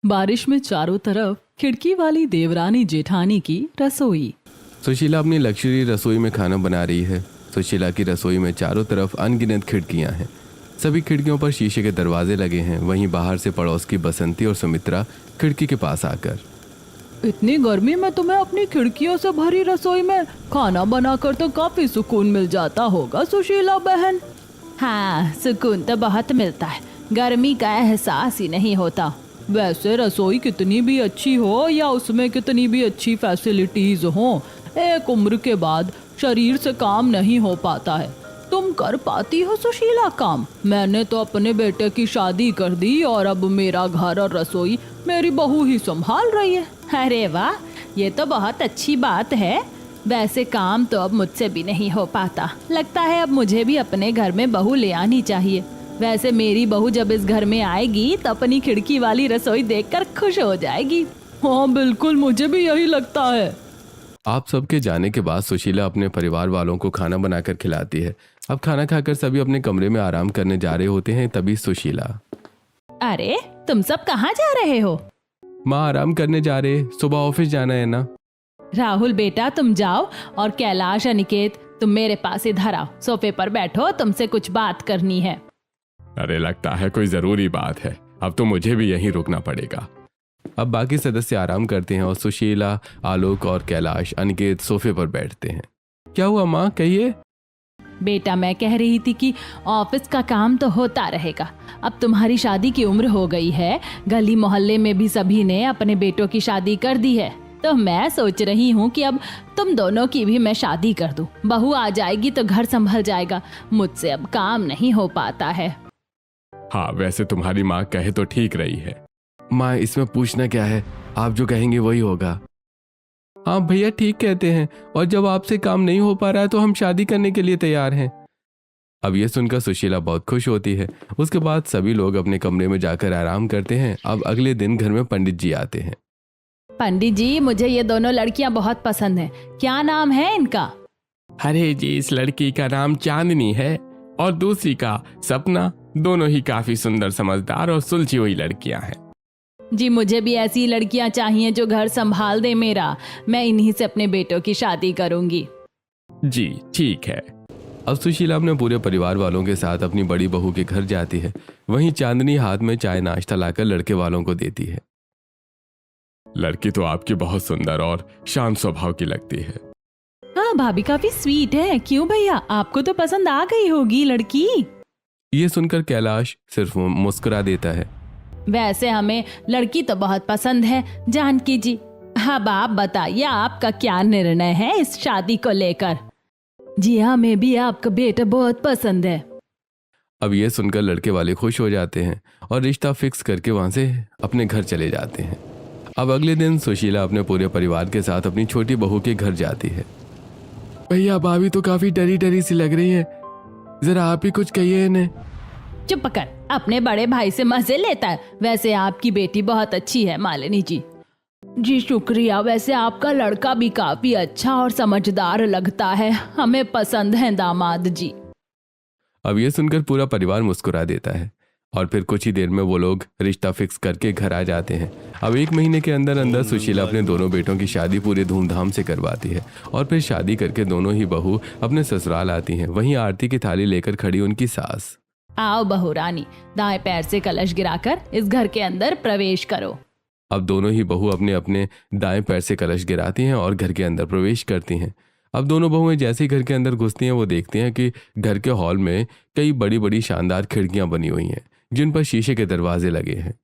बारिश में चारों तरफ खिड़की वाली देवरानी जेठानी की रसोई। सुशीला अपनी लग्जरी रसोई में खाना बना रही है। सुशीला की रसोई में चारों तरफ अनगिनत खिड़कियां हैं। सभी खिड़कियों पर शीशे के दरवाजे लगे हैं। वहीं बाहर से पड़ोस की बसंती और सुमित्रा खिड़की के पास आकर, इतनी गर्मी में तुम्हें अपनी खिड़कियों से भरी रसोई में खाना बनाकर तो काफी सुकून मिल जाता होगा सुशीला बहन। हाँ, सुकून तो बहुत मिलता है, गर्मी का एहसास ही नहीं होता। वैसे रसोई कितनी भी अच्छी हो या उसमें कितनी भी अच्छी फैसिलिटीज हो, एक उम्र के बाद शरीर से काम नहीं हो पाता है। तुम कर पाती हो सुशीला काम? मैंने तो अपने बेटे की शादी कर दी और अब मेरा घर और रसोई मेरी बहू ही संभाल रही है। अरे वाह, ये तो बहुत अच्छी बात है। वैसे काम तो अब मुझसे भी नहीं हो पाता। लगता है अब मुझे भी अपने घर में बहू ले आनी चाहिए। वैसे मेरी बहू जब इस घर में आएगी तो अपनी खिड़की वाली रसोई देखकर खुश हो जाएगी। हाँ बिल्कुल, मुझे भी यही लगता है। आप सबके जाने के बाद सुशीला अपने परिवार वालों को खाना बनाकर खिलाती है। अब खाना खाकर सभी अपने कमरे में आराम करने जा रहे होते हैं। तभी सुशीला, अरे तुम सब कहाँ जा रहे हो? माँ आराम करने जा रहे, सुबह ऑफिस जाना है ना। राहुल बेटा तुम जाओ और कैलाश अनिकेत तुम मेरे पास इधर आओ, सोफे पर बैठो, तुमसे कुछ बात करनी है। अरे लगता है कोई जरूरी बात है, अब तो मुझे भी यहीं रुकना पड़ेगा। अब बाकी सदस्य आराम करते हैं और सुशीला, आलोक और कैलाश अनिकेत सोफे पर बैठते हैं। क्या हुआ माँ, कहिए। बेटा मैं कह रही थी कि ऑफिस का काम तो होता रहेगा, अब तुम्हारी शादी की उम्र हो गई है। गली मोहल्ले में भी सभी ने अपने बेटों की शादी कर दी है, तो मैं सोच रही हूँ कि अब तुम दोनों की भी मैं शादी कर दूँ। बहू आ जाएगी तो घर संभल जाएगा, मुझसे अब काम नहीं हो पाता है। हाँ वैसे तुम्हारी माँ कहे तो ठीक रही है। माँ इसमें पूछना क्या है, आप जो कहेंगे वही होगा। हाँ भैया ठीक कहते हैं, और जब आपसे काम नहीं हो पा रहा है तो हम शादी करने के लिए तैयार हैं। अब ये सुनकर सुशीला बहुत खुश होती है। उसके बाद सभी लोग अपने कमरे में जाकर आराम करते हैं। अब अगले दिन घर में पंडित जी आते हैं। पंडित जी, मुझे ये दोनों लड़कियां बहुत पसंद हैं, क्या नाम है इनका? अरे जी, इस लड़की का नाम चांदनी है और दूसरी का सपना। दोनों ही काफी सुंदर, समझदार और सुलझी हुई लड़कियां हैं। जी मुझे भी ऐसी लड़कियां चाहिए जो घर संभाल दे मेरा। मैं इन्हीं से अपने बेटों की शादी करूंगी। जी ठीक है। अब सुशीला अपने पूरे परिवार वालों के साथ अपनी बड़ी बहू के घर जाती है। वहीं चांदनी हाथ में चाय नाश्ता लाकर लड़के वालों को देती है। लड़की तो आपकी बहुत सुंदर और शांत स्वभाव की लगती है। हाँ भाभी काफी स्वीट है। क्यों भैया, आपको तो पसंद आ गई होगी लड़की? ये सुनकर कैलाश सिर्फ मुस्कुरा देता है। वैसे हमें लड़की तो बहुत पसंद है जानकी जी। अब आप बताइए आपका क्या निर्णय है इस शादी को लेकर? जी हमें भी आपका बेटा बहुत पसंद है। अब ये सुनकर लड़के वाले खुश हो जाते हैं और रिश्ता फिक्स करके वहां से अपने घर चले जाते हैं। अब अगले दिन सुशीला अपने पूरे परिवार के साथ अपनी छोटी बहू के घर जाती है। भैया भाभी तो काफी डरी डरी सी लग रही है, जरा आप ही कुछ कहिए इन्हें। चुप कर, अपने बड़े भाई से मजे लेता है। वैसे आपकी बेटी बहुत अच्छी है मालिनी जी। जी शुक्रिया। वैसे आपका लड़का भी काफी अच्छा और समझदार लगता है, हमें पसंद है दामाद जी। अब ये सुनकर पूरा परिवार मुस्कुरा देता है और फिर कुछ ही देर में वो लोग रिश्ता फिक्स करके घर आ जाते हैं। अब 1 महीने के अंदर अंदर सुशीला अपने दोनों बेटों की शादी पूरे धूमधाम से करवाती है और फिर शादी करके दोनों ही बहू अपने ससुराल आती हैं। वहीं आरती की थाली लेकर खड़ी उनकी सास। आओ बहू रानी, दाएं पैर से कलश गिराकर इस घर के अंदर प्रवेश करो। अब दोनों ही बहू अपने अपने दाएं पैर से कलश गिराती हैं और घर के अंदर प्रवेश करती हैं। अब दोनों बहुएं जैसे ही घर के अंदर घुसती हैं वो देखती हैं कि घर के हॉल में कई बड़ी बड़ी शानदार खिड़कियां बनी हुई हैं जिन पर शीशे के दरवाजे लगे हैं।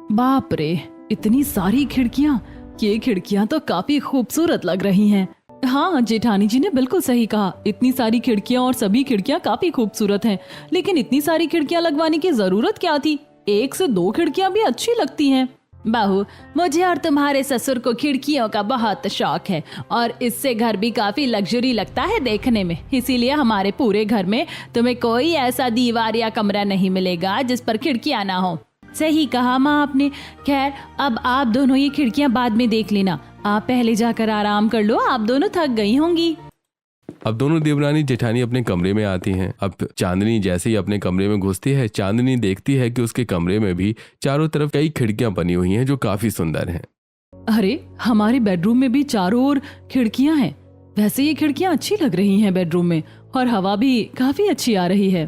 बाप रे, इतनी सारी खिड़कियां! ये खिड़कियां तो काफी खूबसूरत लग रही हैं। हाँ जेठानी जी ने बिल्कुल सही कहा, इतनी सारी खिड़कियां और सभी खिड़कियां काफी खूबसूरत हैं। लेकिन इतनी सारी खिड़कियां लगवाने की जरूरत क्या थी? 1 से 2 खिड़कियां भी अच्छी लगती हैं। बहू, मुझे और तुम्हारे ससुर को खिड़कियों का बहुत शौक है और इससे घर भी काफी लग्जरी लगता है देखने में। इसीलिए हमारे पूरे घर में तुम्हें कोई ऐसा दीवार या कमरा नहीं मिलेगा जिस पर खिड़कियां ना हो। सही कहा माँ आपने। खैर अब आप दोनों ये खिड़कियां बाद में देख लेना, आप पहले जाकर आराम कर लो, आप दोनों थक गई होंगी। अब दोनों देवरानी जेठानी अपने कमरे में आती हैं। अब चांदनी जैसे ही अपने कमरे में घुसती है, चांदनी देखती है कि उसके कमरे में भी चारों तरफ कई खिड़कियां बनी हुई हैं जो काफी सुंदर हैं। अरे, हमारे बेडरूम में भी चारों ओर खिड़कियां हैं। वैसे ये खिड़कियां अच्छी लग रही हैं बेडरूम में, और हवा भी काफी अच्छी आ रही है।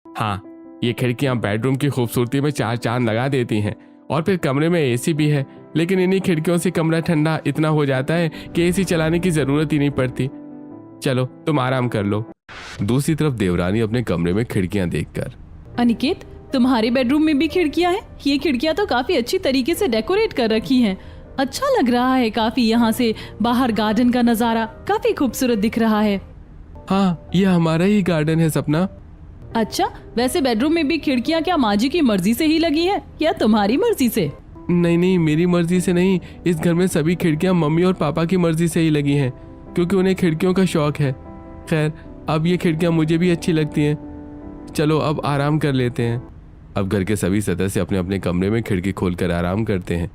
हाँ, ये खिड़कियां बेडरूम की खूबसूरती में चार चांद लगा देती हैं। और फिर कमरे में एसी भी है, लेकिन इन्हीं खिड़कियों से कमरा ठंडा इतना हो जाता है कि एसी चलाने की जरूरत ही नहीं पड़ती। चलो तुम आराम कर लो। दूसरी तरफ देवरानी अपने कमरे में खिड़कियां देखकर, अनिकेत, तुम्हारे बेडरूम में भी खिड़कियां हैं? ये खिड़कियां तो काफी अच्छी तरीके से डेकोरेट कर रखी हैं। अच्छा लग रहा है काफी। यहाँ से बाहर गार्डन का नजारा काफी खूबसूरत दिख रहा है। हाँ, यह हमारा ही गार्डन है सपना। अच्छा, वैसे बेडरूम में भी खिड़कियां क्या माँ जी की मर्जी से ही लगी है या तुम्हारी मर्जी से? नहीं नहीं, मेरी मर्जी से नहीं। इस घर में सभी खिड़कियां मम्मी और पापा की मर्जी से ही लगी हैं, क्योंकि उन्हें खिड़कियों का शौक है। खैर, अब ये खिड़कियां मुझे भी अच्छी लगती हैं। चलो अब आराम कर लेते हैं। अब घर के सभी सदस्य अपने अपने कमरे में खिड़की खोलकर आराम करते हैं।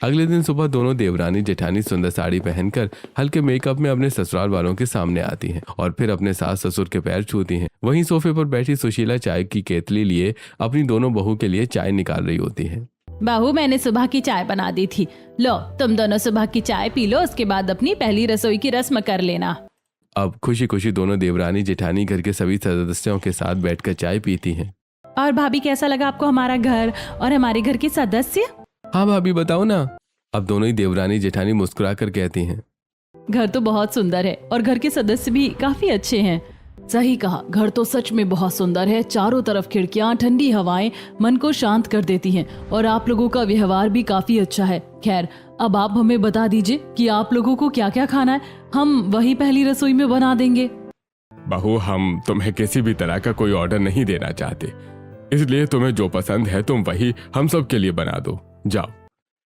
अगले दिन सुबह दोनों देवरानी जेठानी सुंदर साड़ी पहनकर हल्के मेकअप में अपने ससुराल वालों के सामने आती हैं और फिर अपने सास ससुर के पैर छूती हैं। वहीं सोफे पर बैठी सुशीला चाय की केतली लिए अपनी दोनों बहू के लिए चाय निकाल रही होती है। बहू, मैंने सुबह की चाय बना दी थी। लो, तुम दोनों सुबह की चाय पी लो, उसके बाद अपनी पहली रसोई की रस्म कर लेना। अब खुशी खुशी दोनों देवरानी जेठानी घर के सभी सदस्यों के साथ बैठकर चाय पीती हैं। और भाभी, कैसा लगा आपको हमारा घर और हमारे घर के सदस्य? हाँ भाभी, बताओ ना। अब दोनों ही देवरानी जेठानी मुस्कुरा कर कहती हैं, घर तो बहुत सुंदर है और घर के सदस्य भी काफी अच्छे हैं। सही कहा, घर तो सच में बहुत सुंदर है। चारों तरफ खिड़कियां, ठंडी हवाएं मन को शांत कर देती हैं और आप लोगों का व्यवहार भी काफी अच्छा है। खैर, अब आप हमें बता दीजिए कि आप लोगों को क्या क्या खाना है, हम वही पहली रसोई में बना देंगे। बहू, हम तुम्हें किसी भी तरह का कोई ऑर्डर नहीं देना चाहते, इसलिए तुम्हें जो पसंद है तुम वही हम सब के लिए बना दो। जाओ।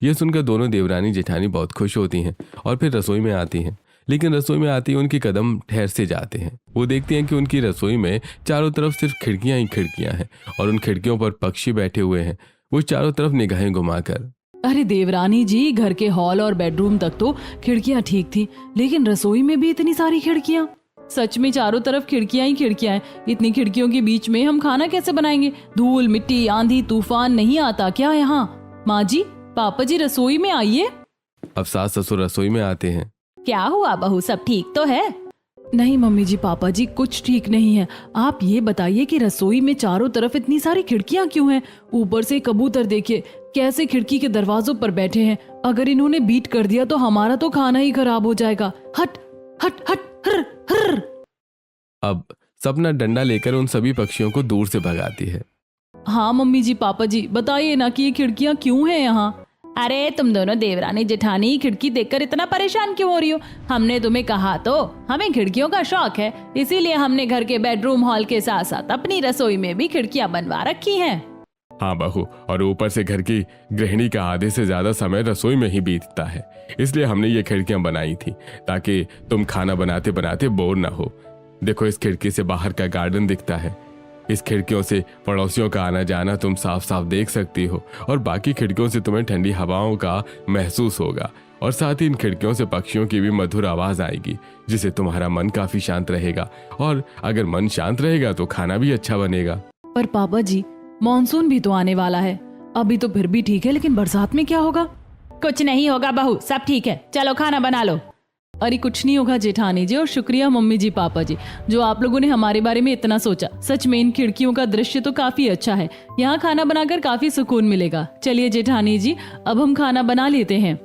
यह सुनकर दोनों देवरानी जेठानी बहुत खुश होती हैं और फिर रसोई में आती हैं। लेकिन रसोई में आती उनके कदम ठहर से जाते हैं। वो देखती हैं कि उनकी रसोई में चारों तरफ सिर्फ खिड़कियां ही खिड़कियां हैं और उन खिड़कियों पर पक्षी बैठे हुए हैं, वो चारों तरफ निगाहें घुमाकर। अरे देवरानी जी, घर के हॉल और बेडरूम तक तो खिड़कियां ठीक थी, लेकिन रसोई में भी इतनी सारी खिड़कियां? सच में चारों तरफ खिड़कियां ही खिड़कियां हैं। इतनी खिड़कियों के बीच में हम खाना कैसे बनाएंगे? धूल मिट्टी आंधी तूफान नहीं आता क्या यहाँ? माँ जी, पापा जी, रसोई में आइए। अब सास ससुर रसोई में आते हैं। क्या हुआ बहू, सब ठीक तो है? नहीं मम्मी जी, पापा जी, कुछ ठीक नहीं है। आप ये बताइए कि रसोई में चारों तरफ इतनी सारी खिड़कियां क्यों हैं? ऊपर से कबूतर देखिए कैसे खिड़की के दरवाजों पर बैठे हैं। अगर इन्होंने बीट कर दिया तो हमारा तो खाना ही खराब हो जाएगा। हट हट हट, हर हर। अब सपना डंडा लेकर उन सभी पक्षियों को दूर से भगाती है। हाँ मम्मी जी, पापा जी, बताइए ना कि ये खिड़कियां क्यों हैं यहाँ? अरे तुम दोनों देवरानी जेठानी खिड़की देखकर इतना परेशान क्यों हो रही हो? हमने तुम्हें कहा तो हमें खिड़कियों का शौक है, इसीलिए हमने घर के बेडरूम हॉल के साथ साथ अपनी रसोई में भी खिड़कियां बनवा रखी हैं। हाँ बहू, और ऊपर से घर की गृहिणी का आधे से ज्यादा समय रसोई में ही बीतता है, इसलिए हमने ये खिड़कियां बनाई थी ताकि तुम खाना बनाते बनाते बोर ना हो। देखो, इस खिड़की से बाहर का गार्डन दिखता है। इस खिड़कियों से पड़ोसियों का आना जाना तुम साफ साफ देख सकती हो और बाकी खिड़कियों से तुम्हें ठंडी हवाओं का महसूस होगा और साथ ही इन खिड़कियों से पक्षियों की भी मधुर आवाज आएगी, जिससे तुम्हारा मन काफी शांत रहेगा और अगर मन शांत रहेगा तो खाना भी अच्छा बनेगा। पर पापा जी, मॉनसून भी तो आने वाला है। अभी तो फिर भी ठीक है, लेकिन बरसात में क्या होगा? कुछ नहीं होगा बहू, सब ठीक है, चलो खाना बना लो। अरे कुछ नहीं होगा जेठानी जी, और शुक्रिया मम्मी जी पापा जी जो आप लोगों ने हमारे बारे में इतना सोचा। सच में इन खिड़कियों का दृश्य तो काफी अच्छा है, यहाँ खाना बनाकर काफी सुकून मिलेगा। चलिए जेठानी जी, अब हम खाना बना लेते हैं।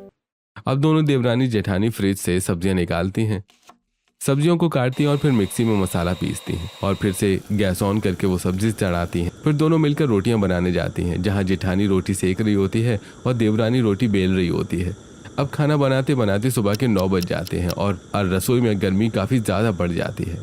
अब दोनों देवरानी जेठानी फ्रिज से सब्जियां निकालती हैं, सब्जियों को काटती हैं और फिर मिक्सी में मसाला पीसती हैं और फिर से गैस ऑन करके वो सब्जी चढ़ाती हैं। फिर दोनों मिलकर रोटियां बनाने जाती हैं, जहाँ जेठानी रोटी सेक रही होती है और देवरानी रोटी बेल रही होती है। अब खाना बनाते बनाते सुबह के 9 बज जाते हैं और रसोई में गर्मी काफी ज्यादा बढ़ जाती है।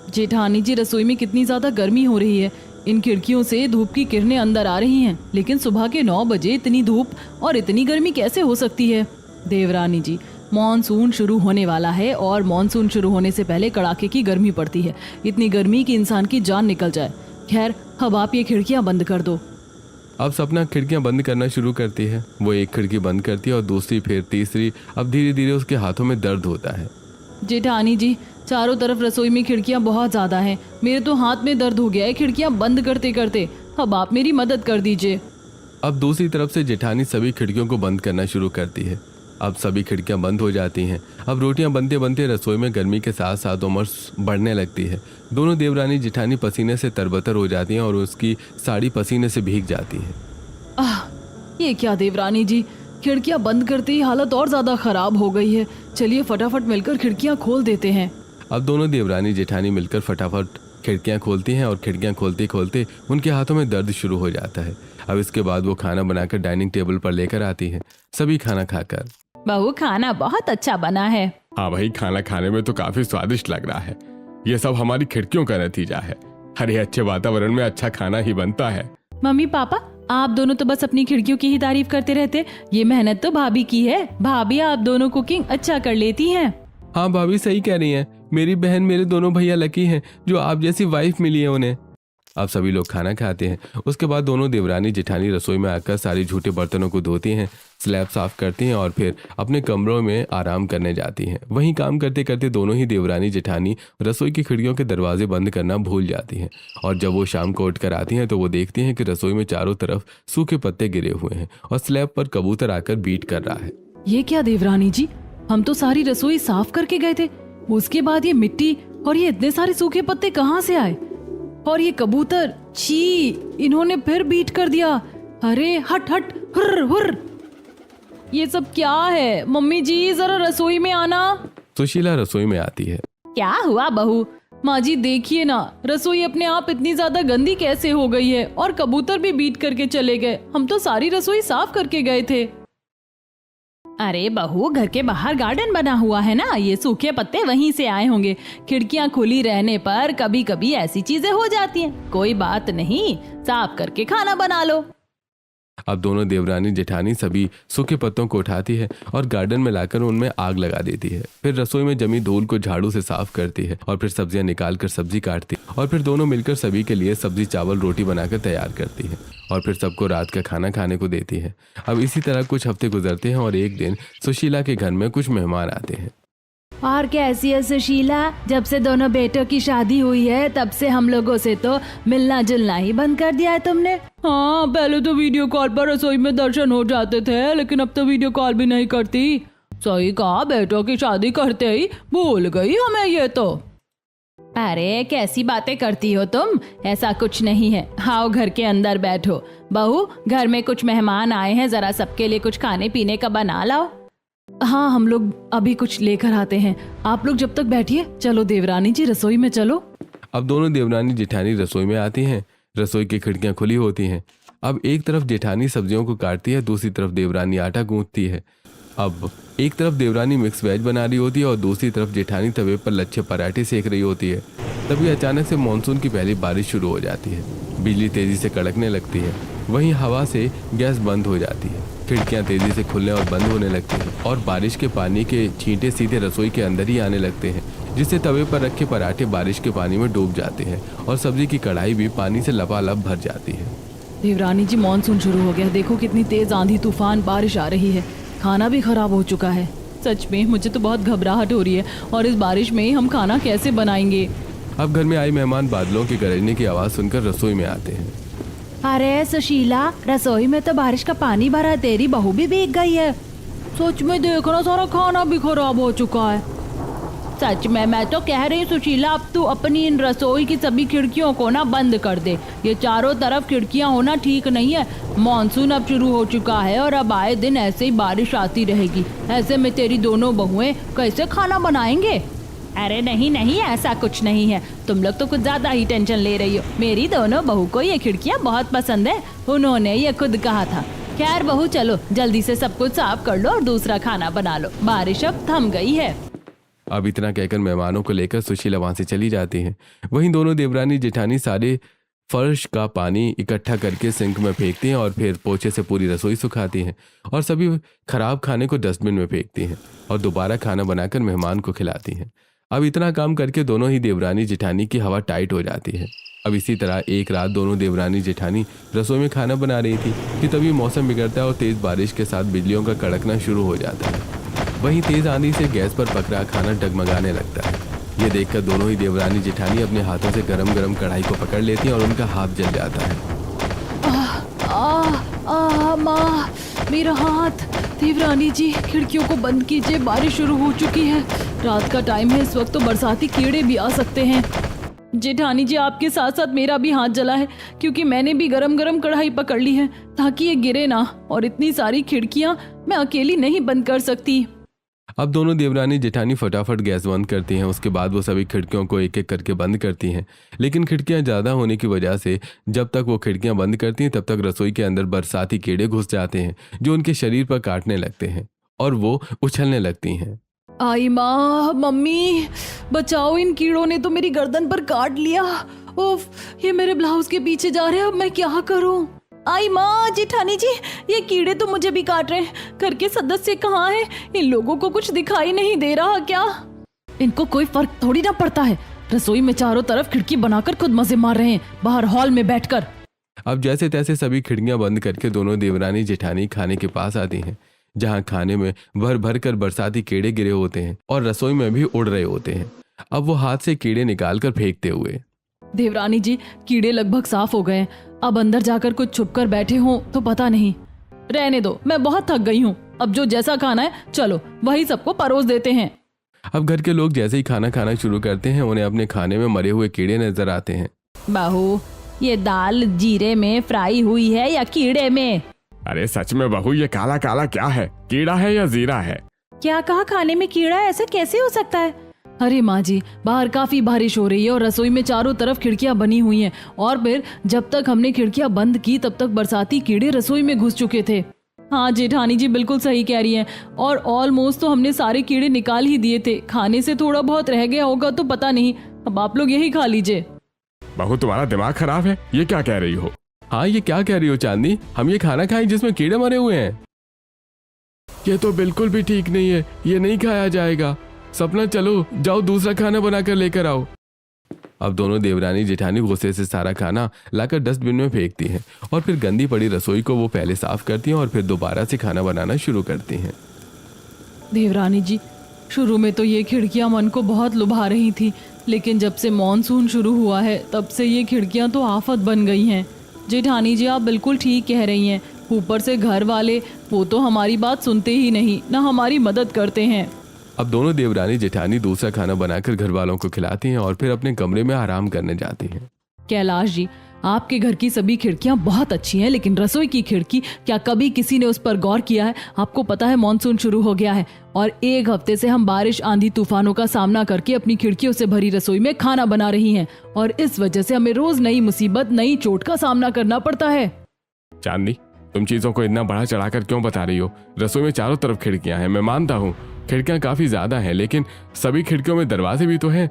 जेठानी जी, रसोई में कितनी ज्यादा गर्मी हो रही है। इन खिड़कियों से धूप की किरणें अंदर आ रही हैं, लेकिन सुबह के 9 बजे इतनी धूप और इतनी गर्मी कैसे हो सकती है? देवरानी जी, मॉनसून शुरू होने वाला है और मॉनसून शुरू होने से पहले कड़ाके की गर्मी पड़ती है। इतनी गर्मी कि इंसान की जान निकल जाए। खैर, अब आप ये खिड़कियां बंद कर दो। अब सपना खिड़कियां बंद करना शुरू करती है। वो एक खिड़की बंद करती है और दूसरी, फिर तीसरी। अब धीरे धीरे उसके हाथों में दर्द होता है। जेठानी जी, चारों तरफ रसोई में खिड़कियां बहुत ज्यादा हैं। मेरे तो हाथ में दर्द हो गया है खिड़कियां बंद करते करते। अब आप मेरी मदद कर दीजिए। अब दूसरी तरफ से जेठानी सभी खिड़कियों को बंद करना शुरू करती है। अब सभी खिड़कियां बंद हो जाती हैं। अब रोटियां बनते बनते रसोई में गर्मी के साथ साथ उमस बढ़ने लगती है। दोनों देवरानी जेठानी पसीने से तरबतर हो जाती हैं और उसकी साड़ी पसीने से भीग जाती है। ये क्या देवरानी जी, खिड़कियां बंद करते ही हालत और ज्यादा खराब हो गई है। चलिए फटाफट मिलकर खिड़कियां खोल देते हैं। अब दोनों देवरानी जेठानी मिलकर फटाफट खिड़कियां खोलती हैं और खिड़कियां खोलते खोलते उनके हाथों में दर्द शुरू हो जाता है। अब इसके बाद वो खाना बनाकर डाइनिंग टेबल पर लेकर आती है। सभी खाना खाकर, बहू खाना बहुत अच्छा बना है। हाँ भाई, खाना खाने में तो काफी स्वादिष्ट लग रहा है। ये सब हमारी खिड़कियों का नतीजा है। हरे अच्छे वातावरण में अच्छा खाना ही बनता है। मम्मी पापा, आप दोनों तो बस अपनी खिड़कियों की ही तारीफ करते रहते। ये मेहनत तो भाभी की है। भाभी आप दोनों कुकिंग अच्छा कर लेती हैं। हाँ भाभी, सही कह रही हैं। मेरी बहन, मेरे दोनों भैया लकी हैं जो आप जैसी वाइफ मिली है उन्हें। अब सभी लोग खाना खाते हैं। उसके बाद दोनों देवरानी जेठानी रसोई में आकर सारे झूठे बर्तनों को धोती हैं, स्लैब साफ करती हैं और फिर अपने कमरों में आराम करने जाती हैं। वहीं काम करते करते दोनों ही देवरानी जेठानी रसोई की खिड़कियों के दरवाजे बंद करना भूल जाती हैं। और जब वो शाम को उठ कर आती हैं तो वो देखती हैं कि रसोई में चारों तरफ सूखे पत्ते गिरे हुए हैं और स्लैब पर कबूतर आकर बीट कर रहा है। ये क्या देवरानी जी, हम तो सारी रसोई साफ करके गए थे। उसके बाद ये मिट्टी और ये इतने सारे सूखे पत्ते कहाँ से आए? और ये कबूतर, छी, इन्होंने फिर बीट कर दिया। अरे हट हट, हुर्र हुर्र। ये सब क्या है? मम्मी जी जरा रसोई में आना। सुशीला रसोई में आती है। क्या हुआ बहू? माँ जी देखिए ना, रसोई अपने आप इतनी ज्यादा गंदी कैसे हो गई है और कबूतर भी बीट करके चले गए। हम तो सारी रसोई साफ करके गए थे। अरे बहू, घर के बाहर गार्डन बना हुआ है ना, ये सूखे पत्ते वहीं से आए होंगे। खिड़कियां खुली रहने पर कभी कभी ऐसी चीजें हो जाती हैं। कोई बात नहीं, साफ करके खाना बना लो। अब दोनों देवरानी जेठानी सभी सूखे पत्तों को उठाती है और गार्डन में लाकर उनमें आग लगा देती है। फिर रसोई में जमी धूल को झाड़ू से साफ करती है और फिर सब्जियां निकाल कर सब्जी काटती है और फिर दोनों मिलकर सभी के लिए सब्जी चावल रोटी बनाकर तैयार करती है और फिर सबको रात का खाना खाने को देती है। अब इसी तरह कुछ हफ्ते गुजरते हैं और एक दिन सुशीला के घर में कुछ मेहमान आते हैं। और कैसी है सुशीला? जब से दोनों बेटों की शादी हुई है तब से हम लोगों से तो मिलना जुलना ही बंद कर दिया है तुमने। हाँ, पहले तो वीडियो कॉल पर रसोई में दर्शन हो जाते थे, लेकिन अब तो वीडियो कॉल भी नहीं करती। सही कहा, बेटों की शादी करते ही भूल गई हमें ये तो। अरे कैसी बातें करती हो तुम? ऐसा कुछ नहीं है। आओ घर के अंदर बैठो। बहू, घर में कुछ मेहमान आए हैं, जरा सबके लिए कुछ खाने पीने का बना लाओ। हाँ, हम लोग अभी कुछ लेकर आते हैं। आप लोग जब तक बैठिए। चलो देवरानी जी, रसोई में चलो। अब दोनों देवरानी जेठानी रसोई में आती हैं। रसोई की खिड़कियां खुली होती हैं। अब एक तरफ जेठानी सब्जियों को काटती है, दूसरी तरफ देवरानी आटा गूंथती है। अब एक तरफ देवरानी मिक्स वेज बना रही होती है और दूसरी तरफ जेठानी तवे पर लच्छे पराठे सेक रही होती है। तभी अचानक से मानसून की पहली बारिश शुरू हो जाती है। बिजली तेजी से कड़कने लगती है। वहीं हवा से गैस बंद हो जाती है। खिड़कियां तेजी से खुलने और बंद होने लगती हैं और बारिश के पानी के छींटे सीधे रसोई के अंदर ही आने लगते हैं, जिससे तवे पर रखे पराठे बारिश के पानी में डूब जाते हैं और सब्जी की कढ़ाई भी पानी से लबालब भर जाती है। देवरानी जी, मानसून शुरू हो गया। देखो कितनी तेज आंधी तूफान बारिश आ रही है। खाना भी खराब हो चुका है। सच में मुझे तो बहुत घबराहट हो रही है। और इस बारिश में हम खाना कैसे बनाएंगे? अब घर में आए मेहमान बादलों के गरजने की आवाज सुनकर रसोई में आते हैं। अरे सुशीला, रसोई में तो बारिश का पानी भरा है, तेरी बहू भी भीग गई है। सच में देखना, सारा खाना भी खराब हो चुका है। सच में, मैं तो कह रही हूँ सुशीला, अब तू अपनी इन रसोई की सभी खिड़कियों को ना बंद कर दे। ये चारों तरफ खिड़कियाँ होना ठीक नहीं है। मानसून अब शुरू हो चुका है और अब आए दिन ऐसे ही बारिश आती रहेगी। ऐसे में तेरी दोनों बहुएं कैसे खाना बनाएंगे? अरे नहीं नहीं, ऐसा कुछ नहीं है। तुम लोग तो कुछ ज्यादा ही टेंशन ले रही हो। मेरी दोनों बहू को ये खिड़कियाँ बहुत पसंद है, उन्होंने ये खुद कहा था। खैर बहू, चलो जल्दी से सब कुछ साफ कर लो और दूसरा खाना बना लो। बारिश अब थम गई है। अब इतना कहकर मेहमानों को लेकर सुशीला वहां से चली जाती है। वहीं दोनों देवरानी जेठानी सारे फर्श का पानी इकट्ठा करके सिंक में फेंकती हैं और फिर पोछे से पूरी रसोई सुखाती हैं और सभी खराब खाने को डस्टबिन में फेंकती हैं और दोबारा खाना बनाकर मेहमान को खिलाती हैं। अब इतना काम करके दोनों ही देवरानी जेठानी की हवा टाइट हो जाती है। अब इसी तरह एक रात दोनों देवरानी जेठानी रसोई में खाना बना रही थी कि तभी मौसम बिगड़ता है और तेज बारिश के साथ बिजलियों का कड़कना शुरू हो जाता है। वहीं तेज आंधी से गैस पर पक रहा खाना डगमगाने लगता है। ये देखकर दोनों ही देवरानी जेठानी अपने हाथों से गरम गरम कढ़ाई को पकड़ लेती हैं और उनका हाथ जल जाता है। माँ, मेरा हाथ। देवरानी जी, खिड़कियों को बंद कीजिए, बारिश शुरू हो चुकी है। रात का टाइम है, इस वक्त तो बरसाती कीड़े भी आ सकते हैं। जेठानी जी, आपके साथ साथ मेरा भी हाथ जला है, क्योंकि मैंने भी गरम गरम कढ़ाई पकड़ ली है ताकि ये गिरे ना, और इतनी सारी खिड़कियां मैं अकेली नहीं बंद कर सकती। अब दोनों देवरानी जेठानी फटाफट गैस बंद करती हैं। उसके बाद वो सभी खिड़कियों को एक एक करके बंद करती हैं। लेकिन खिड़कियां ज़्यादा होने की वजह से जब तक वो खिड़कियां बंद करती हैं तब तक रसोई के अंदर बरसाती कीड़े घुस जाते हैं, जो उनके शरीर पर काटने लगते हैं और वो उछलने लगती हैं। आई माँ, मम्मी बचाओ, इन कीड़ों ने तो मेरी गर्दन पर काट लिया। उफ, ये मेरे ब्लाउज के पीछे जा रहे हैं, अब मैं क्या करूं? आई माँ, जेठानी जी, ये कीड़े तो मुझे भी काट रहे हैं। घर के सदस्य कहाँ हैं? इन लोगों को कुछ दिखाई नहीं दे रहा क्या? इनको कोई फर्क थोड़ी ना पड़ता है। रसोई में चारों तरफ खिड़की बनाकर खुद मजे मार रहे हैं, बाहर हॉल में बैठकर। अब जैसे तैसे सभी खिड़कियां बंद करके दोनों देवरानी जेठानी खाने के पास आती हैं, जहां खाने में भर भर कर बरसाती कीड़े गिरे होते हैं और रसोई में भी उड़ रहे होते हैं। अब वो हाथ से कीड़े निकाल कर फेंकते हुए, देवरानी जी, कीड़े लगभग साफ हो गए। अब अंदर जाकर कुछ छुप कर बैठे हों तो पता नहीं। रहने दो, मैं बहुत थक गई हूँ। अब जो जैसा खाना है चलो वही सबको परोस देते हैं। अब घर के लोग जैसे ही खाना खाना शुरू करते हैं उन्हें अपने खाने में मरे हुए कीड़े नजर आते हैं। बहू, ये दाल जीरे में फ्राई हुई है या कीड़े में? अरे सच में बहू, ये काला काला क्या है? कीड़ा है या जीरा है? क्या कहा? खाने में कीड़ा? ऐसा कैसे हो सकता है? अरे माँ जी, बाहर काफी बारिश हो रही है और रसोई में चारों तरफ खिड़कियां बनी हुई हैं, और फिर जब तक हमने खिड़कियां बंद की तब तक बरसाती कीड़े रसोई में घुस चुके थे। हाँ जेठानी जी, बिल्कुल सही कह रही हैं, और ऑलमोस्ट तो हमने सारे कीड़े निकाल ही दिए थे। खाने से थोड़ा बहुत रह गया होगा तो पता नहीं, अब आप लोग यही खा लीजिए। बहू, तुम्हारा दिमाग खराब है, ये क्या कह रही हो? हाँ, ये क्या कह रही हो चांदनी? हम ये खाना खाएं जिसमें कीड़े मरे हुए हैं? ये तो बिल्कुल भी ठीक नहीं है, ये नहीं खाया जाएगा। सपना, चलो जाओ दूसरा खाना बनाकर लेकर आओ। अब दोनों देवरानी जेठानी गुस्से से सारा खाना लाकर डस्टबिन में फेंकती हैं और फिर गंदी पड़ी रसोई को वो पहले साफ करती हैं और फिर दोबारा से खाना बनाना शुरू करती हैं। देवरानी जी, शुरू में तो ये खिड़कियां मन को बहुत लुभा रही थी, लेकिन जब से मॉनसून शुरू हुआ है तब से ये खिड़कियां तो आफत बन गई हैं। जेठानी जी, आप बिल्कुल ठीक कह रही हैं। ऊपर से घर वाले, वो तो हमारी बात सुनते ही नहीं, ना हमारी मदद करते हैं। अब दोनों देवरानी जेठानी दूसरा खाना बनाकर घर वालों को खिलाती हैं और फिर अपने कमरे में आराम करने जाती हैं। कैलाश जी, आपके घर की सभी खिड़कियां बहुत अच्छी हैं, लेकिन रसोई की खिड़की, क्या कभी किसी ने उस पर गौर किया है? आपको पता है मॉनसून शुरू हो गया है और 1 हफ्ते से हम बारिश, आंधी, तूफानों का सामना करके अपनी खिड़कियों से भरी रसोई में खाना बना रही हैं, और इस वजह से हमें रोज नई मुसीबत, नई चोट का सामना करना पड़ता है। चांदनी, तुम चीजों को इतना बड़ा चढ़ाकर क्यों बता रही हो? रसोई में चारों तरफ खिड़कियां हैं, मैं मानता हूँ खिड़कियां काफी ज्यादा हैं, लेकिन सभी खिड़कियों में दरवाजे भी तो हैं,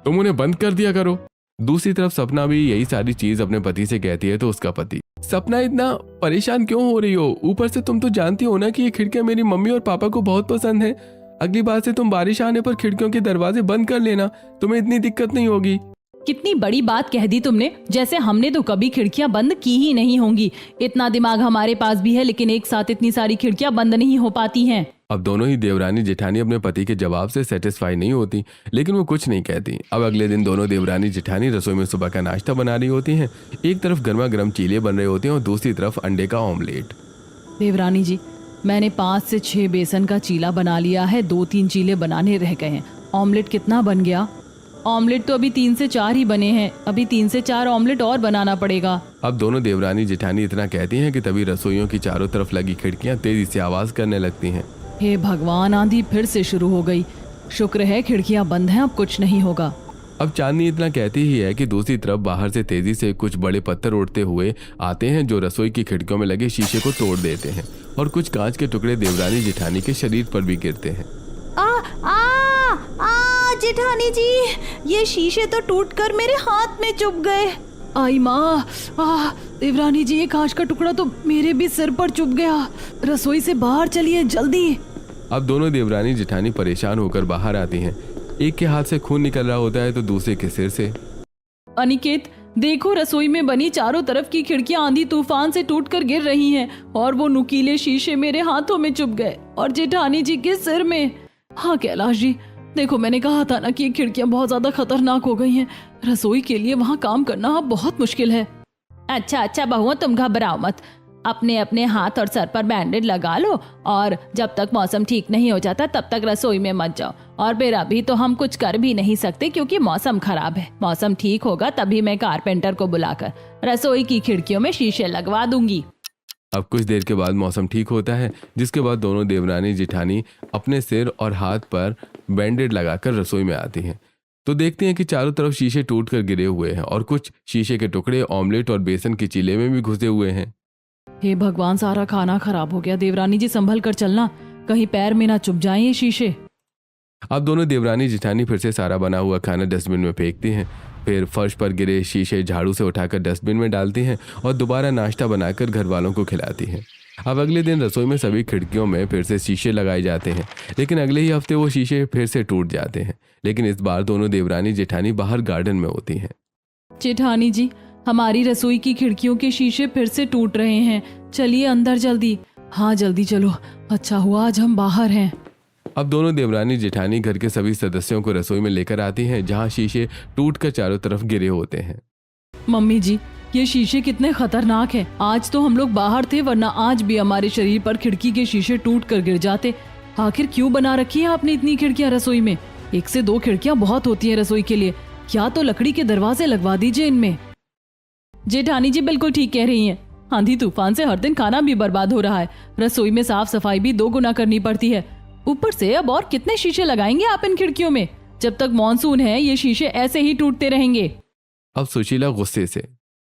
तुम उन्हें बंद कर दिया करो। दूसरी तरफ सपना भी यही सारी चीज अपने पति से कहती है तो उसका पति, सपना इतना परेशान क्यों हो रही हो? ऊपर से तुम तो जानती हो ना कि ये खिड़कियां मेरी मम्मी और पापा को बहुत पसंद है। अगली बार से तुम बारिश आने पर खिड़कियों के दरवाजे बंद कर लेना, तुम्हें इतनी दिक्कत नहीं होगी। कितनी बड़ी बात कह दी तुमने, जैसे हमने तो कभी खिड़कियां बंद की ही नहीं होंगी। इतना दिमाग हमारे पास भी है, लेकिन एक साथ इतनी सारी खिड़कियां बंद नहीं हो पाती हैं। अब दोनों ही देवरानी जेठानी अपने पति के जवाब से सेटिस्फाई नहीं होती, लेकिन वो कुछ नहीं कहती। अब अगले दिन दोनों देवरानी जेठानी रसोई में सुबह का नाश्ता बना रही होती हैं। एक तरफ गर्मा गर्म चीले बन रहे होते हैं और दूसरी तरफ अंडे का ऑमलेट। देवरानी जी, मैंने 5 से 6 बेसन का चीला बना लिया है, 2-3 चीले बनाने रह गए हैं। ऑमलेट कितना बन गया? ऑमलेट तो अभी 3 से 4 ही बने हैं, अभी 3 से 4 ऑमलेट और बनाना पड़ेगा। अब दोनों देवरानी जेठानी इतना कहती हैं कि तभी रसोइयों की चारों तरफ लगी खिड़कियां तेजी से आवाज करने लगती हैं। हे भगवान, आंधी फिर से शुरू हो गई। शुक्र है खिड़कियां बंद हैं, अब कुछ नहीं होगा। अब चांदनी इतना कहती ही है कि दूसरी तरफ बाहर से तेजी से कुछ बड़े पत्थर उड़ते हुए आते हैं, जो रसोई की खिड़कियों में लगे शीशे को तोड़ देते हैं और कुछ कांच के टुकड़े देवरानी जेठानी के शरीर पर भी गिरते हैं। जेठानी जी, ये शीशे तो टूटकर मेरे हाथ में चुभ गए। आई माँ, देवरानी जी, ये कांच का टुकड़ा तो मेरे भी सिर पर चुभ गया। रसोई से बाहर चलिए जल्दी। अब दोनों देवरानी जेठानी परेशान होकर बाहर आती हैं। एक के हाथ से खून निकल रहा होता है तो दूसरे के सिर से। अनिकेत, देखो, रसोई में बनी चारों तरफ की खिड़कियां आंधी तूफान से टूटकर गिर रही हैं और वो नुकीले शीशे मेरे हाथों में चुभ गए और जेठानी जी के सिर में। हाँ कैलाश जी, देखो मैंने कहा था ना कि ये खिड़कियां बहुत ज्यादा खतरनाक हो गई हैं। रसोई के लिए वहाँ काम करना अब बहुत मुश्किल है। अच्छा अच्छा बहुओं, तुम घबराओ मत। अपने अपने हाथ और सर पर बैंडेज लगा लो और जब तक मौसम ठीक नहीं हो जाता तब तक रसोई में मत जाओ। और फिर अभी तो हम कुछ कर भी नहीं सकते क्योंकि मौसम खराब है। मौसम ठीक होगा तभी मैं कारपेंटर को बुलाकर रसोई की खिड़कियों में शीशे लगवा दूंगी। अब कुछ देर के बाद मौसम ठीक होता है, जिसके बाद दोनों देवरानी जेठानी अपने सिर और हाथ पर बैंडेड लगाकर रसोई में आती हैं। तो देखते हैं कि चारों तरफ शीशे टूटकर गिरे हुए हैं और कुछ शीशे के टुकड़े ऑमलेट और बेसन के चीले में भी घुसे हुए हैं। हे भगवान, सारा खाना खराब हो गया। देवरानी जी संभल कर चलना, कहीं पैर में ना चुभ जाएं ये शीशे। अब दोनों देवरानी जेठानी फिर से सारा बना हुआ खाना डस्टबिन में फेंकती हैं। फिर फर्श पर गिरे शीशे झाड़ू से उठाकर डस्टबिन में डालती हैं और दोबारा नाश्ता बनाकर घर वालों को खिलाती हैं। अब अगले दिन रसोई में सभी खिड़कियों में फिर से शीशे लगाए जाते हैं, लेकिन अगले ही हफ्ते वो शीशे फिर से टूट जाते हैं। लेकिन इस बार दोनों देवरानी जेठानी बाहर गार्डन में होती हैं। जेठानी जी, हमारी रसोई की खिड़कियों के शीशे फिर से टूट रहे हैं। चलिए अंदर जल्दी। हाँ जल्दी चलो, अच्छा हुआ आज हम बाहर हैं। अब दोनों देवरानी जेठानी घर के सभी सदस्यों को रसोई में लेकर आती हैं, जहां शीशे टूटकर चारों तरफ गिरे होते हैं। मम्मी जी, ये शीशे कितने खतरनाक हैं। आज तो हम लोग बाहर थे, वरना आज भी हमारे शरीर पर खिड़की के शीशे टूट कर गिर जाते। आखिर क्यों बना रखी है आपने इतनी खिड़कियां रसोई में? 1 से 2 खिड़कियां बहुत होती है रसोई के लिए। या तो लकड़ी के दरवाजे लगवा दीजिए इनमें। जेठानी जी बिल्कुल ठीक कह रही हैं। आंधी तूफान से हर दिन खाना भी बर्बाद हो रहा है। रसोई में साफ सफाई भी 2 गुना करनी पड़ती है। ऊपर से अब और कितने शीशे लगाएंगे आप इन खिड़कियों में? जब तक मॉनसून है ये शीशे ऐसे ही टूटते रहेंगे। अब सुशीला गुस्से से,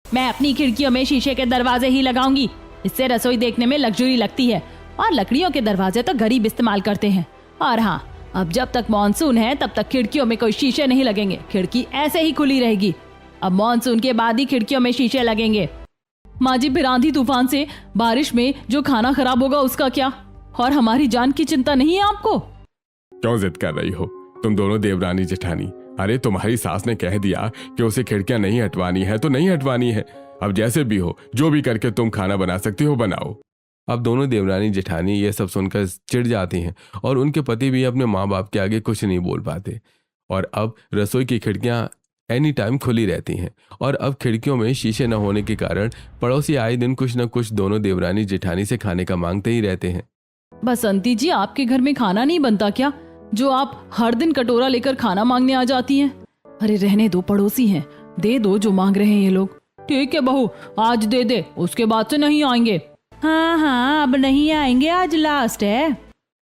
मैं अपनी खिड़कियों में शीशे के दरवाजे ही लगाऊंगी। इससे रसोई देखने में लग्जरी लगती है और लकड़ियों के दरवाजे तो गरीब इस्तेमाल करते हैं। और हाँ, अब जब तक मॉनसून है तब तक खिड़कियों में कोई शीशे नहीं लगेंगे। खिड़की ऐसे ही खुली रहेगी। अब मॉनसून के बाद ही खिड़कियों में शीशे लगेंगे। माँ जी, फिर आंधी तूफान से बारिश में जो खाना खराब होगा उसका क्या? और हमारी जान की चिंता नहीं है आपको? क्यों जिद कर रही हो तुम दोनों देवरानी जेठानी? अरे तुम्हारी सास ने कह दिया कि उसे खिड़कियां नहीं हटवानी है तो नहीं हटवानी है। अब जैसे भी हो, जो भी करके तुम खाना बना सकती हो बनाओ। अब दोनों देवरानी जेठानी ये सब सुनकर चिढ़ जाती हैं और उनके पति भी अपने माँ बाप के आगे कुछ नहीं बोल पाते। और अब रसोई की खिड़कियां एनी टाइम खुली रहती हैं और अब खिड़कियों में शीशे न होने के कारण पड़ोसी आए दिन कुछ न कुछ दोनों देवरानी जेठानी से खाने का मांगते ही रहते हैं। बसंती जी, आपके घर में खाना नहीं बनता क्या, जो आप हर दिन कटोरा लेकर खाना मांगने आ जाती हैं? अरे रहने दो, पड़ोसी हैं, दे दो जो मांग रहे हैं ये लोग। ठीक है बहू, आज दे दे, उसके बाद से नहीं आएंगे। हाँ हाँ, अब नहीं आएंगे, आज लास्ट है।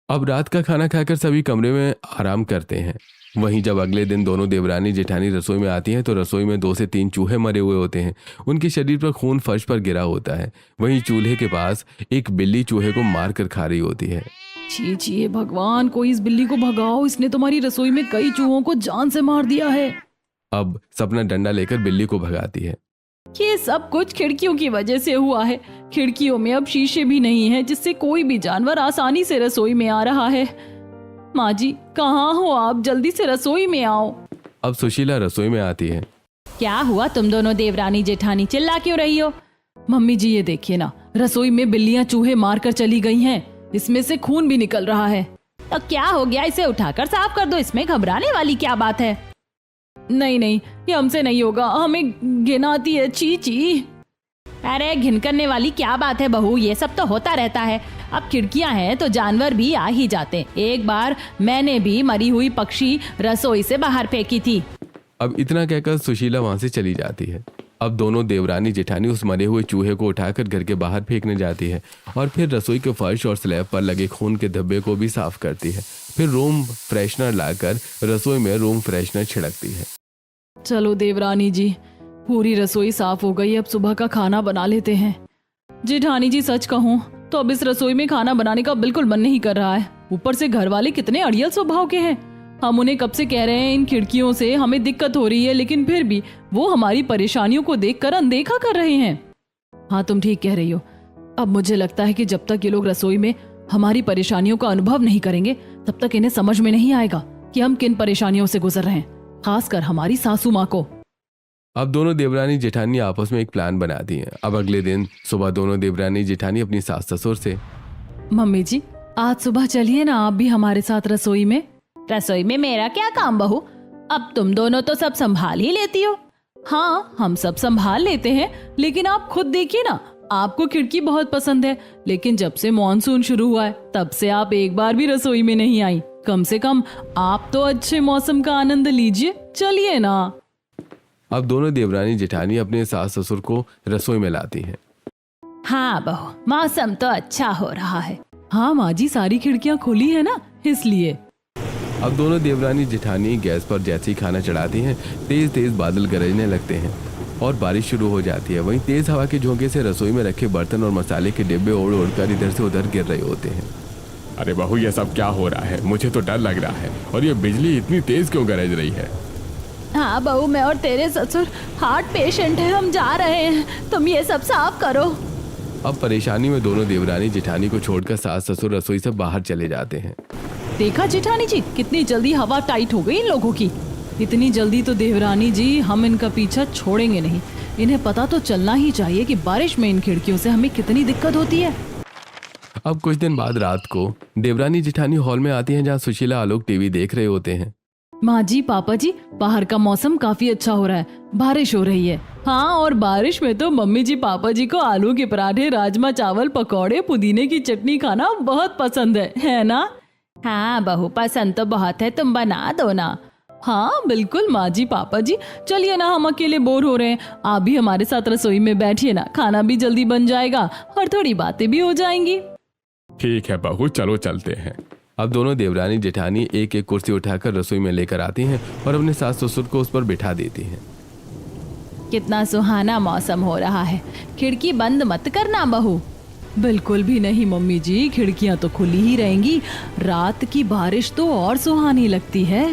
अब रात का खाना खाकर सभी कमरे में आराम करते हैं। वहीं जब अगले दिन दोनों देवरानी जेठानी रसोई में आती हैं तो रसोई में 2 से 3 चूहे मरे हुए होते हैं। उनके शरीर पर खून फर्श पर गिरा होता है। वहीं चूल्हे के पास एक बिल्ली चूहे को मार कर खा रही होती है। छी छी भगवान, कोई इस बिल्ली को भगाओ, इसने तुम्हारी रसोई में कई चूहों को जान से मार दिया है। अब सपना डंडा लेकर बिल्ली को भगाती है। ये सब कुछ खिड़कियों की वजह से हुआ है। खिड़कियों में अब शीशे भी नहीं है, जिससे कोई भी जानवर आसानी से रसोई में आ रहा है। माँ जी, कहाँ हो आप? जल्दी से रसोई में आओ। अब सुशीला रसोई में आती है। क्या हुआ तुम दोनों देवरानी जेठानी, चिल्ला क्यों रही हो? मम्मी जी ये देखिए ना, रसोई में बिल्लियां चूहे मार कर चली गई हैं। इसमें से खून भी निकल रहा है। तो क्या हो गया, इसे उठाकर साफ कर दो, इसमें घबराने वाली क्या बात है? नहीं नहीं, ये हमसे नहीं होगा, हमें घिन आती है, ची ची। अरे घिन करने वाली क्या बात है बहू, ये सब तो होता रहता है। अब खिड़कियां हैं तो जानवर भी आ ही जाते। एक बार मैंने भी मरी हुई पक्षी रसोई से बाहर फेंकी थी। अब इतना कहकर सुशीला वहां से चली जाती है। अब दोनों देवरानी जेठानी उस मरे हुए चूहे को उठाकर घर के बाहर फेंकने जाती है और फिर रसोई के फर्श और स्लैब पर लगे खून के धब्बे को भी साफ करती है। फिर रूम फ्रेशनर लाकर रसोई में रूम फ्रेशनर छिड़कती है। चलो देवरानी जी, पूरी रसोई साफ हो गई, अब सुबह का खाना बना लेते हैं। जेठानी जी सच कहूँ तो अब इस रसोई में खाना बनाने का बिल्कुल मन नहीं कर रहा है। ऊपर से घर वाले कितने अड़ियल स्वभाव के हैं। हम उन्हें कब से कह रहे हैं इन खिड़कियों से हमें दिक्कत हो रही है, लेकिन फिर भी वो हमारी परेशानियों को देखकर अनदेखा कर रहे हैं। हाँ तुम ठीक कह रही हो। अब मुझे लगता है कि जब तक ये लोग रसोई में हमारी परेशानियों का अनुभव नहीं करेंगे तब तक इन्हें समझ में नहीं आएगा कि हम किन परेशानियों से गुजर रहे हैं, खासकर हमारी सासू माँ को। अब दोनों देवरानी जेठानी आपस में एक प्लान बनाती हैं। अब अगले दिन सुबह दोनों देवरानी जेठानी अपनी सास ससुर से, मम्मी जी आज सुबह चलिए ना आप भी हमारे साथ रसोई में। रसोई में मेरा क्या काम बहू, अब तुम दोनों तो सब संभाल ही लेती हो। हाँ, हम सब संभाल लेते हैं, लेकिन आप खुद देखिए ना, आपको खिड़की बहुत पसंद है, लेकिन जब से मॉनसून शुरू हुआ है तब से आप एक बार भी रसोई में नहीं आई। कम से कम आप तो अच्छे मौसम का आनंद लीजिए, चलिए ना। अब दोनों देवरानी जेठानी अपने सास ससुर को रसोई में लाती हैं। हाँ बहू, मौसम तो अच्छा हो रहा है। हाँ माँ जी, सारी खिड़कियाँ खुली है ना, इसलिए। अब दोनों देवरानी जेठानी गैस पर जैसे ही खाना चढ़ाती हैं, तेज तेज बादल गरजने लगते हैं और बारिश शुरू हो जाती है। वहीं तेज हवा के झोंके से रसोई में रखे बर्तन और मसाले के डिब्बे उड़ उड़कर इधर से उधर गिर रहे होते हैं। अरे बहू, ये सब क्या हो रहा है? मुझे तो डर लग रहा है। और ये बिजली इतनी तेज क्यों गरज रही है? हाँ बहू, मैं और तेरे ससुर हार्ट पेशेंट है, हम जा रहे हैं, तुम ये सब साफ करो। अब परेशानी में दोनों देवरानी जेठानी को छोड़कर सास ससुर रसोई से बाहर चले जाते हैं। देखा जेठानी जी, कितनी जल्दी हवा टाइट हो गई इन लोगों की। इतनी जल्दी तो देवरानी जी हम इनका पीछा छोड़ेंगे नहीं। इन्हें पता तो चलना ही चाहिए कि बारिश में इन खिड़कियों से हमें कितनी दिक्कत होती है। अब कुछ दिन बाद रात को देवरानी जेठानी हॉल में आती हैं, जहाँ सुशीला आलोक टीवी देख रहे होते हैं। माँ जी, पापा जी, बाहर का मौसम काफी अच्छा हो रहा है, बारिश हो रही है। हाँ, और बारिश में तो मम्मी जी पापा जी को आलू के पराठे, राजमा चावल, पकौड़े, पुदीने की चटनी खाना बहुत पसंद है ना? हाँ बहू, पसंद तो बहुत है, तुम बना दो ना। हाँ बिल्कुल माँ जी पापा जी, चलिए ना, हम अकेले बोर हो रहे हैं, आप भी हमारे साथ रसोई में बैठिए ना, खाना भी जल्दी बन जाएगा और थोड़ी बातें भी हो जाएंगी। ठीक है बहू, चलो चलते हैं। अब दोनों देवरानी जेठानी एक एक कुर्सी उठाकर रसोई में लेकर आती हैं और अपने सास ससुर को उस पर बिठा देती हैं। कितना सुहाना मौसम हो रहा है, खिड़की बंद मत करना बहू। बिल्कुल भी नहीं मम्मी जी, खिड़कियां तो खुली ही रहेंगी, रात की बारिश तो और सुहानी लगती है।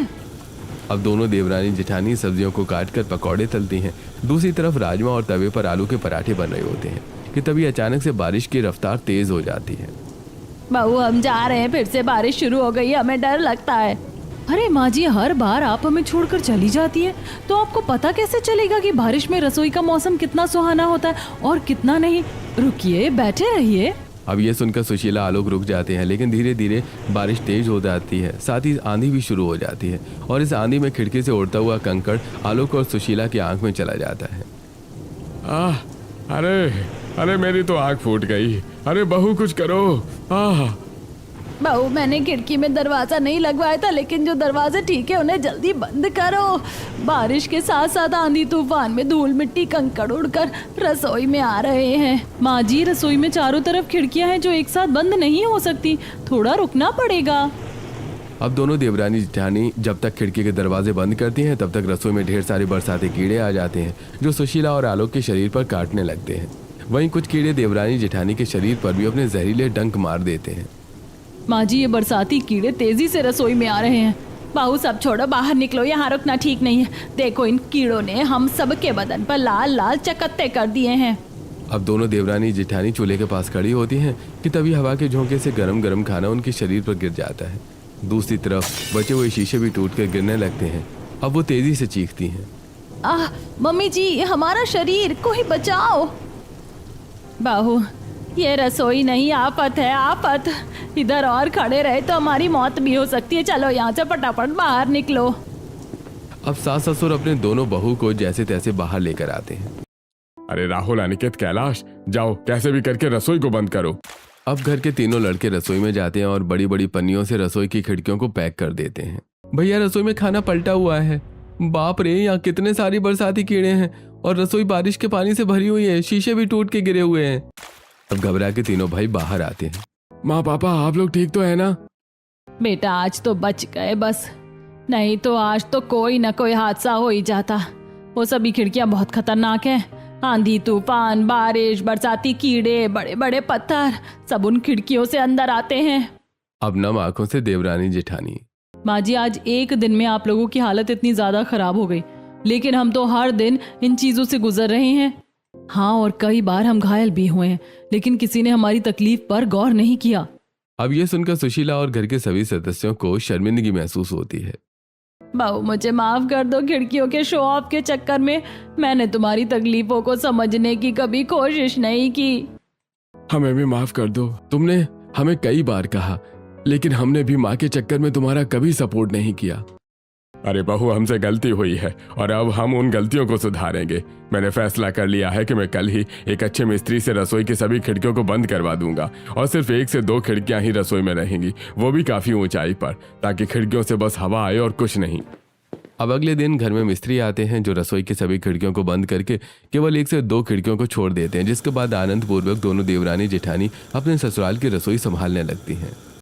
अब दोनों देवरानी जेठानी सब्जियों को काटकर पकौड़े तलती हैं। दूसरी तरफ राजमा और तवे पर आलू के पराठे बन रहे होते हैं कि तभी अचानक से बारिश की रफ्तार तेज हो जाती है। बहू, हम जा रहे हैं, फिर से बारिश शुरू हो गई, हमें डर लगता है। अरे माँ जी, हर बार आप हमें छोड़कर चली जाती है, तो आपको पता कैसे चलेगा कि बारिश में रसोई का मौसम कितना सुहाना होता है और कितना नहीं। रुकिए, बैठे रहिए। अब ये सुनकर सुशीला आलोक रुक जाते हैं, लेकिन धीरे धीरे बारिश तेज हो जाती है, साथ ही आंधी भी शुरू हो जाती है और इस आंधी में खिड़की से उड़ता हुआ कंकड़ आलोक और सुशीला की आंख में चला जाता है। अरे अरे, मेरी तो आंख फूट गई। अरे बहू, कुछ करो। बहू, मैंने खिड़की में दरवाजा नहीं लगवाया था, लेकिन जो दरवाजे ठीक है उन्हें जल्दी बंद करो। बारिश के साथ साथ आंधी तूफान में धूल मिट्टी कंकड़ उड़कर रसोई में आ रहे हैं। माँ जी, रसोई में चारों तरफ खिड़कियां हैं जो एक साथ बंद नहीं हो सकती, थोड़ा रुकना पड़ेगा। अब दोनों देवरानी जेठानी जब तक खिड़की के दरवाजे बंद करती हैं, तब तक रसोई में ढेर सारे बरसाती कीड़े आ जाते हैं जो सुशीला और आलोक के शरीर पर काटने लगते हैं। वहीं कुछ कीड़े देवरानी जेठानी के शरीर पर भी अपने जहरीले डंक मार देते हैं। माँ जी, ये बरसाती कीड़े तेजी से रसोई में आ रहे हैं। बहू, सब छोड़ो, बाहर निकलो, यहाँ रुकना ठीक नहीं है। देखो, इन कीड़ों ने हम सबके बदन पर लाल लाल चकत्ते कर दिए हैं। अब दोनों देवरानी जेठानी चूल्हे के पास खड़ी होती हैं कि तभी हवा के झोंके से गरम गरम खाना उनके शरीर पर गिर जाता है। दूसरी तरफ बचे हुए शीशे भी टूटकर गिरने लगते हैं। अब वो तेजी से चीखती हैं। मम्मी जी, हमारा शरीर, कोई बचाओ। बहू, ये रसोई नहीं, आफत है, आफत। इधर और खड़े रहे तो हमारी मौत भी हो सकती है। चलो यहाँ से फटाफट बाहर निकलो। अब सास ससुर अपने दोनों बहू को जैसे तैसे बाहर लेकर आते हैं। अरे राहुल, अनिकेत, कैलाश, जाओ कैसे भी करके रसोई को बंद करो। अब घर के तीनों लड़के रसोई में जाते हैं और बड़ी बड़ी पन्नियों से रसोई की खिड़कियों को पैक कर देते हैं। भैया, रसोई में खाना पलटा हुआ है। बाप रे, यहाँ कितने सारी बरसाती कीड़े हैं और रसोई बारिश के पानी से भरी हुई है, शीशे भी टूट के गिरे हुए हैं। अब घबरा के तीनों भाई बाहर आते हैं। माँ, पापा, आप लोग ठीक तो है ना? बेटा, आज तो बच गए बस, नहीं तो आज तो कोई ना कोई हादसा हो ही जाता। वो सभी खिड़कियां बहुत खतरनाक हैं। आंधी तूफान, बारिश, बरसाती कीड़े, बड़े बड़े पत्थर, सब उन खिड़कियों से अंदर आते हैं। अब नम आंखों से देवरानी जेठानी। माँ जी, आज एक दिन में आप लोगों की हालत इतनी ज्यादा खराब हो गई, लेकिन हम तो हर दिन इन चीजों से गुजर रहे हैं। हाँ, और कई बार हम घायल भी हुए हैं, लेकिन किसी ने हमारी तकलीफ पर गौर नहीं किया। अब ये सुनकर सुशीला और घर के सभी सदस्यों को शर्मिंदगी महसूस होती है। बहू, मुझे माफ कर दो। खिड़कियों के शो ऑफ के चक्कर में मैंने तुम्हारी तकलीफों को समझने की कभी कोशिश नहीं की। हमें भी माफ कर दो। तुमने हमें कई बार कहा लेकिन हमने भी माँ के चक्कर में तुम्हारा कभी सपोर्ट नहीं किया। अरे बहू, हमसे गलती हुई है और अब हम उन गलतियों को सुधारेंगे। मैंने फैसला कर लिया है कि मैं कल ही एक अच्छे मिस्त्री से रसोई की सभी खिड़कियों को बंद करवा दूंगा और सिर्फ 1 से 2 खिड़कियां ही रसोई में रहेंगी, वो भी काफी ऊंचाई पर, ताकि खिड़कियों से बस हवा आए और कुछ नहीं। अब अगले दिन घर में मिस्त्री आते हैं जो रसोई की सभी खिड़कियों को बंद करके केवल 1 से 2 खिड़कियों को छोड़ देते हैं, जिसके बाद आनंद पूर्वक दोनों देवरानी जेठानी अपने ससुराल की रसोई संभालने लगती हैं।